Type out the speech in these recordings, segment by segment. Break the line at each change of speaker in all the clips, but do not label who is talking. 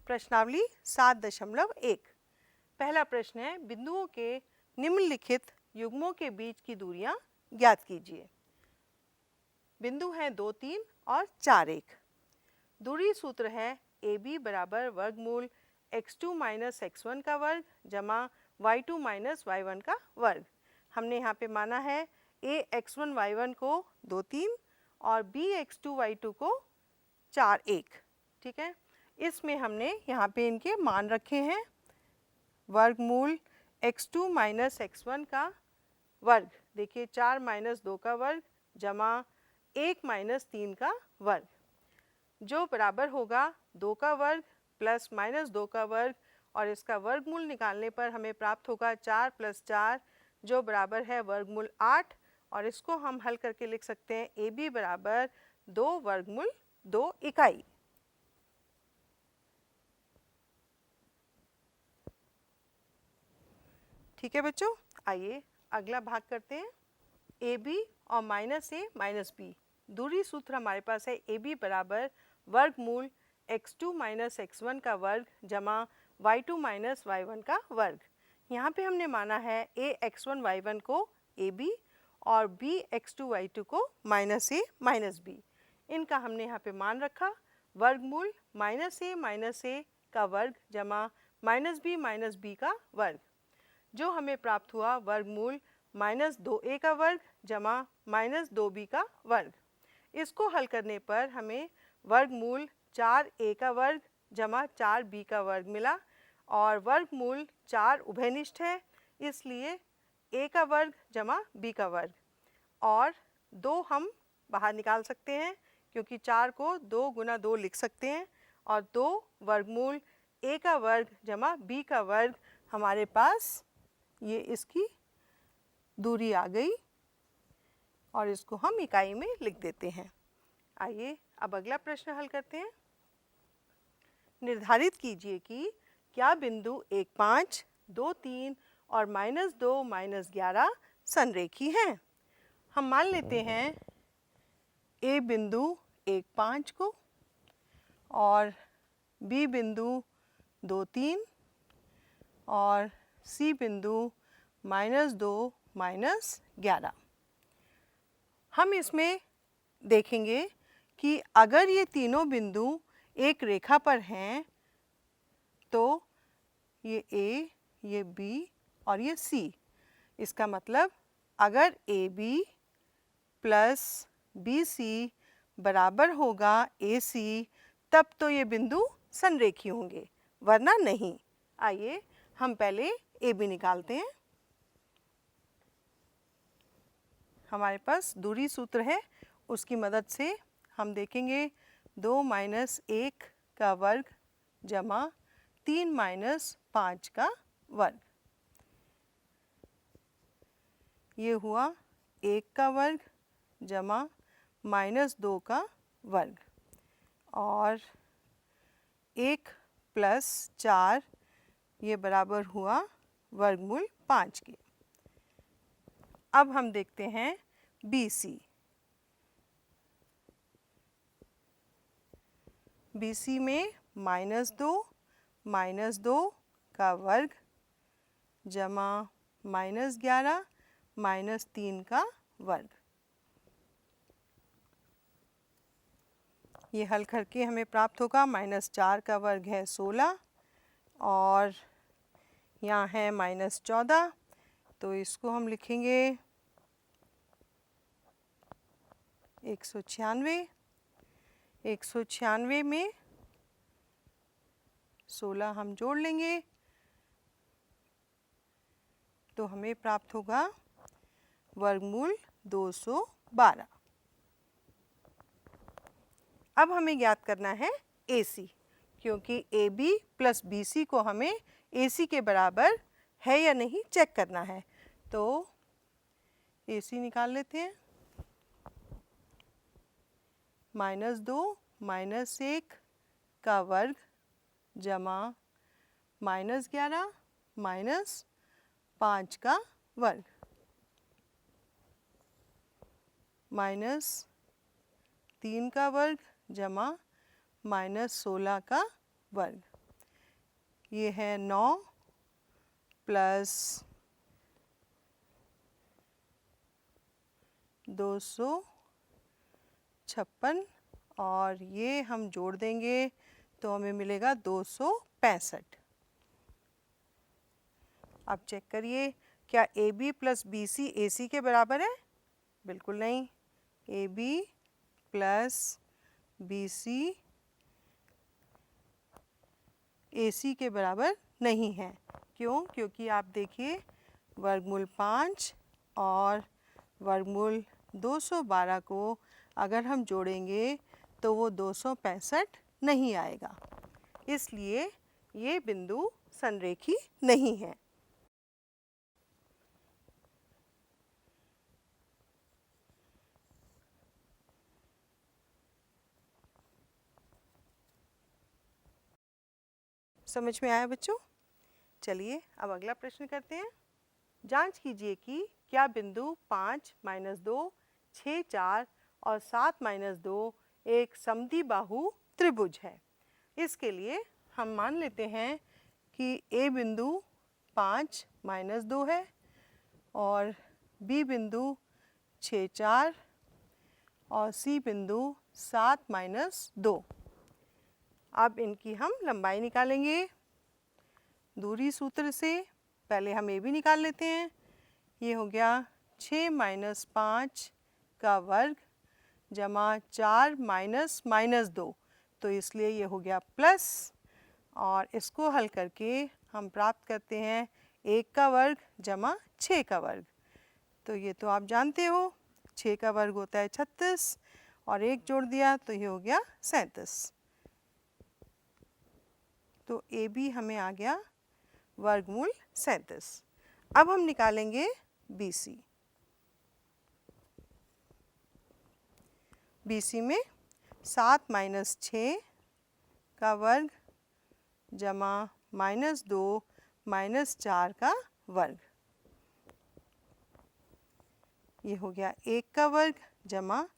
प्रश्नावली 7.1। पहला प्रश्न है, बिंदुओं के निम्नलिखित युग्मों के बीच की दूरियां ज्ञात कीजिए। बिंदु हैं 2, 3 और 4, 1। दूरी सूत्र है AB बराबर वर्गमूल x2 माइनस x1 का वर्ग जमा y2 माइनस y1 का वर्ग। हमने यहाँ पे माना है a x1 y1 को 2, 3 और b x2 y2 को 4, 1। ठीक है, इसमें हमने यहाँ पे इनके मान रखे हैं। वर्गमूल x2 माइनस x1 का वर्ग, देखिए 4 माइनस 2 का वर्ग जमा 1 माइनस 3 का वर्ग, जो बराबर होगा 2 का वर्ग प्लस माइनस 2 का वर्ग, और इसका वर्गमूल निकालने पर हमें प्राप्त होगा 4 प्लस 4 जो बराबर है वर्गमूल 8। और इसको हम हल करके लिख सकते हैं AB बराबर 2 वर्गमूल 2 इकाई। ठीक है बच्चों, आइए अगला भाग करते हैं। AB और माइनस A माइनस B, दूरी सूत्र हमारे पास है AB बराबर वर्गमूल x2 माइनस x1 का वर्ग जमा y2 माइनस y1 का वर्ग। यहाँ पे हमने माना है a x1 y1 को AB और b x2 y2 को माइनस A माइनस B। इनका हमने यहाँ पे मान रखा वर्गमूल माइनस A का वर्ग जमा माइनस B का वर्ग, जो हमें प्राप्त हुआ वर्गमूल माइनस 2a का वर्ग जमा माइनस 2b का वर्ग। इसको हल करने पर हमें वर्गमूल 4a का वर्ग जमा 4b का वर्ग मिला, और वर्गमूल 4 उभयनिष्ठ है, इसलिए a का वर्ग जमा b का वर्ग, और 2 हम बाहर निकाल सकते हैं क्योंकि 4 को 2 गुना 2 लिख सकते हैं, और 2 वर्गमूल a का वर्ग जमा b का वर्ग हमारे पास ये इसकी दूरी आ गई, और इसको हम इकाई में लिख देते हैं। आइए अब अगला प्रश्न हल करते हैं। निर्धारित कीजिए कि क्या बिंदु 1, 5, 2, 3 और -2 -11 संरेखी हैं। हम मान लेते हैं A बिंदु 1, 5 को और B बिंदु 2, 3 और C बिंदु -2 -11। हम इसमें देखेंगे कि अगर ये तीनों बिंदु एक रेखा पर हैं तो ये A, ये B और ये C, इसका मतलब अगर AB प्लस BC बराबर होगा AC, तब तो ये बिंदु संरेखी होंगे, वरना नहीं। आइए हम पहले AB निकालते हैं। हमारे पास दूरी सूत्र है, उसकी मदद से हम देखेंगे 2 माइनस 1 का वर्ग जमा 3 माइनस 5 का वर्ग, ये हुआ 1 का वर्ग जमा -2 का वर्ग, और 1 प्लस 4 ये बराबर हुआ वर्गमूल 5 के। अब हम देखते हैं BC। BC में -2 का वर्ग जमा -11 -3 का वर्ग। ये हल करके हमें प्राप्त होगा -4 का वर्ग है 16, और यहाँ है -14, तो इसको हम लिखेंगे 196। 196 में 16 हम जोड़ लेंगे तो हमें प्राप्त होगा वर्गमूल 212। अब हमें ज्ञात करना है AC, क्योंकि AB प्लस BC को हमें AC के बराबर है या नहीं चेक करना है। तो AC निकाल लेते हैं। -2 -1 का वर्ग जमा -11 -5 का वर्ग, -3 का वर्ग जमा -16 का वर्ग। ये है 9 प्लस 256 और ये हम जोड़ देंगे तो हमें मिलेगा 265। अब चेक करिए, क्या A B plus B C A C के बराबर है? बिल्कुल नहीं। A B plus B C A C के बराबर नहीं है। क्यों? क्योंकि आप देखिए वर्गमूल 5 और वर्गमूल 212 को अगर हम जोड़ेंगे तो वो 265 नहीं आएगा, इसलिए ये बिंदु संरेखी नहीं है। समझ में आया बच्चों? चलिए अब अगला प्रश्न करते हैं। जांच कीजिए कि क्या बिंदु 5 - 2, 6, 4 और 7 - 2 एक समद्विबाहु त्रिभुज है। इसके लिए हम मान लेते हैं कि ए बिंदु 5 - 2 है और बी बिंदु 6, 4 और सी बिंदु 7 - 2। अब इनकी हम लंबाई निकालेंगे दूरी सूत्र से। पहले हम ए भी निकाल लेते हैं। ये हो गया 6 - 5 का वर्ग जमा 4 - 2, तो इसलिए ये हो गया प्लस, और इसको हल करके हम प्राप्त करते हैं 1 का वर्ग जमा 6 का वर्ग। तो ये तो आप जानते हो 6 का वर्ग होता है 36 और 1 जोड़ दिया तो ये हो गया 37। तो ए बी हमें आ गया वर्गमूल 37। अब हम निकालेंगे बी सी। बी सी में 7 - 6 का वर्ग जमा -2 - 4 का वर्ग, ये हो गया 1 का वर्ग जमा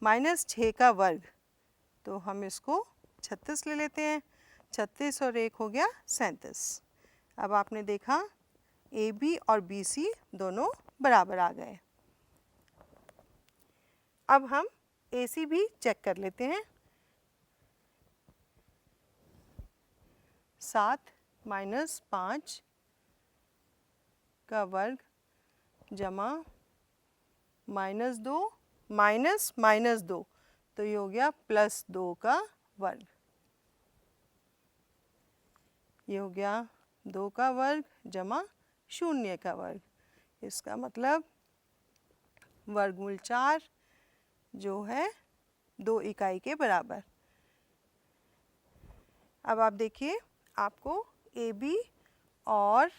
-6 का वर्ग, तो हम इसको 36 ले लेते हैं। 36 और 1 हो गया 37। अब आपने देखा ए बी और बी सी दोनों बराबर आ गए। अब हम ए सी भी चेक कर लेते हैं। 7 - 5 का वर्ग जमा -2 -2, तो ये हो गया +2 का वर्ग, ये हो गया 2 का वर्ग जमा 0 का वर्ग। इसका मतलब वर्गमूल 4 जो है 2 इकाई के बराबर। अब आप देखिए आपको ए बी और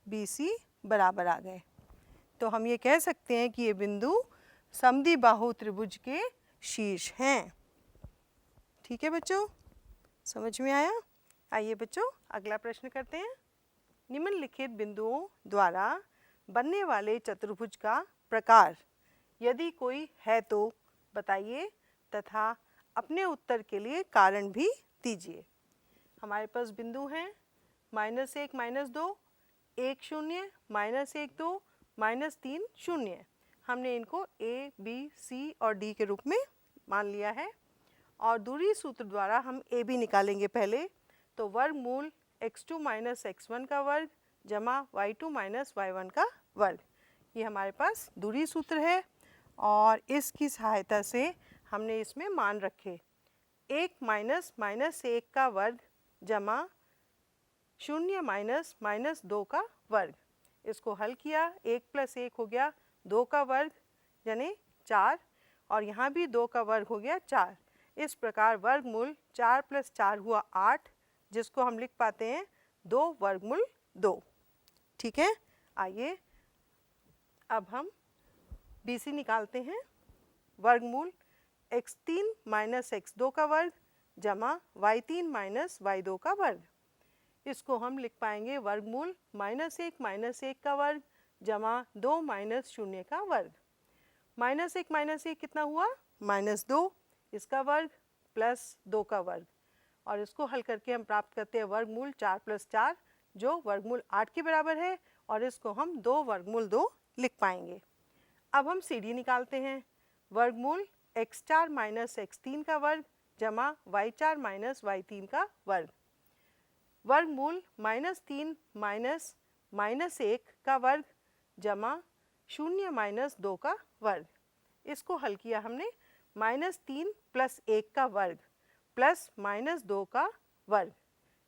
बी सी बराबर आ गए, तो हम ये कह सकते हैं कि ये बिंदु समद्विबाहु त्रिभुज के शीर्ष हैं। ठीक है बच्चों, समझ में आया? आइए बच्चों अगला प्रश्न करते हैं। निम्नलिखित बिंदुओं द्वारा बनने वाले चतुर्भुज का प्रकार यदि कोई है तो बताइए तथा अपने उत्तर के लिए कारण भी दीजिए। हमारे पास बिंदु हैं -1 - 2, 1 0, -1 2, -3 0। हमने इनको ए बी सी और डी के रूप में मान लिया है और दूरी सूत्र द्वारा हम ए बी निकालेंगे पहले। तो वर्गमूल x2 - x1 का वर्ग जमा y2 - y1 का वर्ग, ये हमारे पास दूरी सूत्र है और इसकी सहायता से हमने इसमें मान रखे 1 - -1 का वर्ग जमा 0 - -2 का वर्ग। इसको हल किया, 1 + 1 हो गया 2 का वर्ग यानी 4, और यहाँ भी 2 का वर्ग हो गया 4। इस प्रकार वर्गमूल 4 + 4 हुआ 8, जिसको हम लिख पाते हैं 2 वर्गमूल 2। ठीक है, आइए अब हम बी सी निकालते हैं। वर्गमूल x3 - x2 का वर्ग जमा y3 - y2 का वर्ग। इसको हम लिख पाएंगे वर्गमूल -1 - 1 का वर्ग जमा 2 - 0 का वर्ग। -1 - 1 कितना हुआ? -2, इसका वर्ग प्लस 2 का वर्ग। और इसको हल करके हम प्राप्त करते हैं वर्गमूल 4 + 4 जो वर्गमूल 8 के बराबर है और इसको हम 2 वर्गमूल 2 लिख पाएंगे। अब हम सी डी निकालते हैं। वर्गमूल x4 - x3 का वर्ग जमा y4 - y3 का वर्ग, वर्गमूल -3 - -1 का वर्ग जमा 0 - 2 का वर्ग। इसको हल किया हमने -3 + 1 का वर्ग प्लस -2 का वर्ग,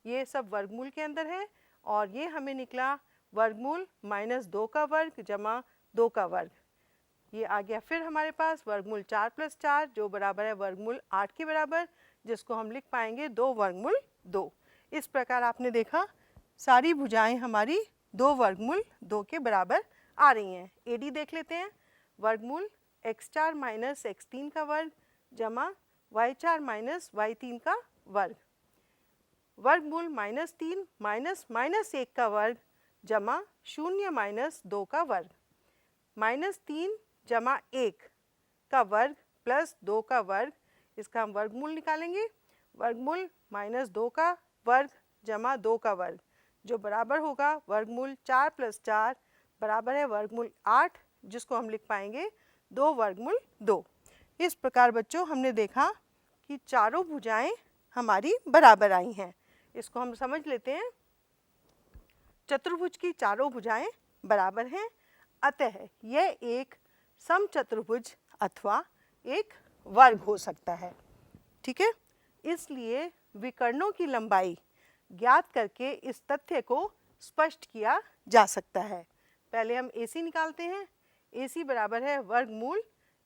ये सब वर्गमूल के अंदर है और ये हमें निकला वर्गमूल -2 का वर्ग जमा 2 का वर्ग। ये आ गया फिर हमारे पास वर्गमूल 4 + 4 जो बराबर है वर्गमूल 8 के बराबर, जिसको हम लिख पाएंगे 2 वर्गमूल 2। इस प्रकार आपने देखा सारी भुजाएं हमारी 2 वर्गमूल 2 के बराबर आ रही हैं। एडी देख लेते हैं। वर्गमूल x4 - x3 का वर्ग जमा y4 - y3 का वर्ग, वर्गमूल -3 - -1 का वर्ग जमा 0 - 2 का वर्ग, -3 जमा 1 का वर्ग प्लस 2 का वर्ग, इसका हम वर्गमूल निकालेंगे। वर्गमूल -2 का वर्ग जमा 2 का वर्ग जो बराबर होगा वर्गमूल 4 + 4 बराबर है वर्गमूल 8, जिसको हम लिख पाएंगे 2 वर्गमूल 2। इस प्रकार बच्चों हमने देखा कि चारों भुजाएं हमारी बराबर आई हैं। इसको हम समझ लेते हैं। चतुर्भुज की चारों भुजाएं बराबर हैं, अतः यह एक समचतुर्भुज अथवा एक वर्ग हो सकता है। ठीक है, इसलिए विकर्णों की लंबाई ज्ञात करके इस तथ्य को स्पष्ट किया जा सकता है। पहले हम AC निकालते हैं। AC बराबर है वर्गमूल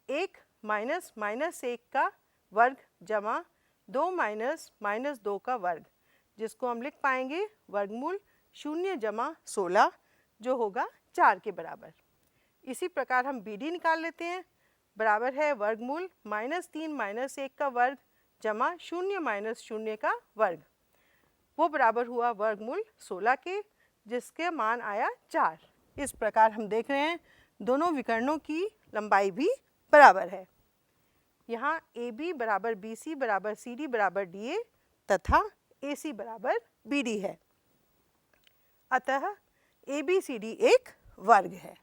1 - -1 का वर्ग जमा 2 - -2 का वर्ग, जिसको हम लिख पाएंगे वर्गमूल 0 जमा 16 जो होगा 4 के बराबर। इसी प्रकार हम BD निकाल लेते हैं। बराबर है वर्गमूल -3 - 1 का वर्ग जमा 0 - 0 का वर्ग, वो बराबर हुआ वर्गमूल 16 के, जिसके मान आया 4। इस प्रकार हम देख रहे हैं दोनों विकर्णों की लंबाई भी बराबर है। यहाँ AB बराबर BC बराबर CD बराबर DA तथा AC बराबर BD है, अतः ABCD एक वर्ग है।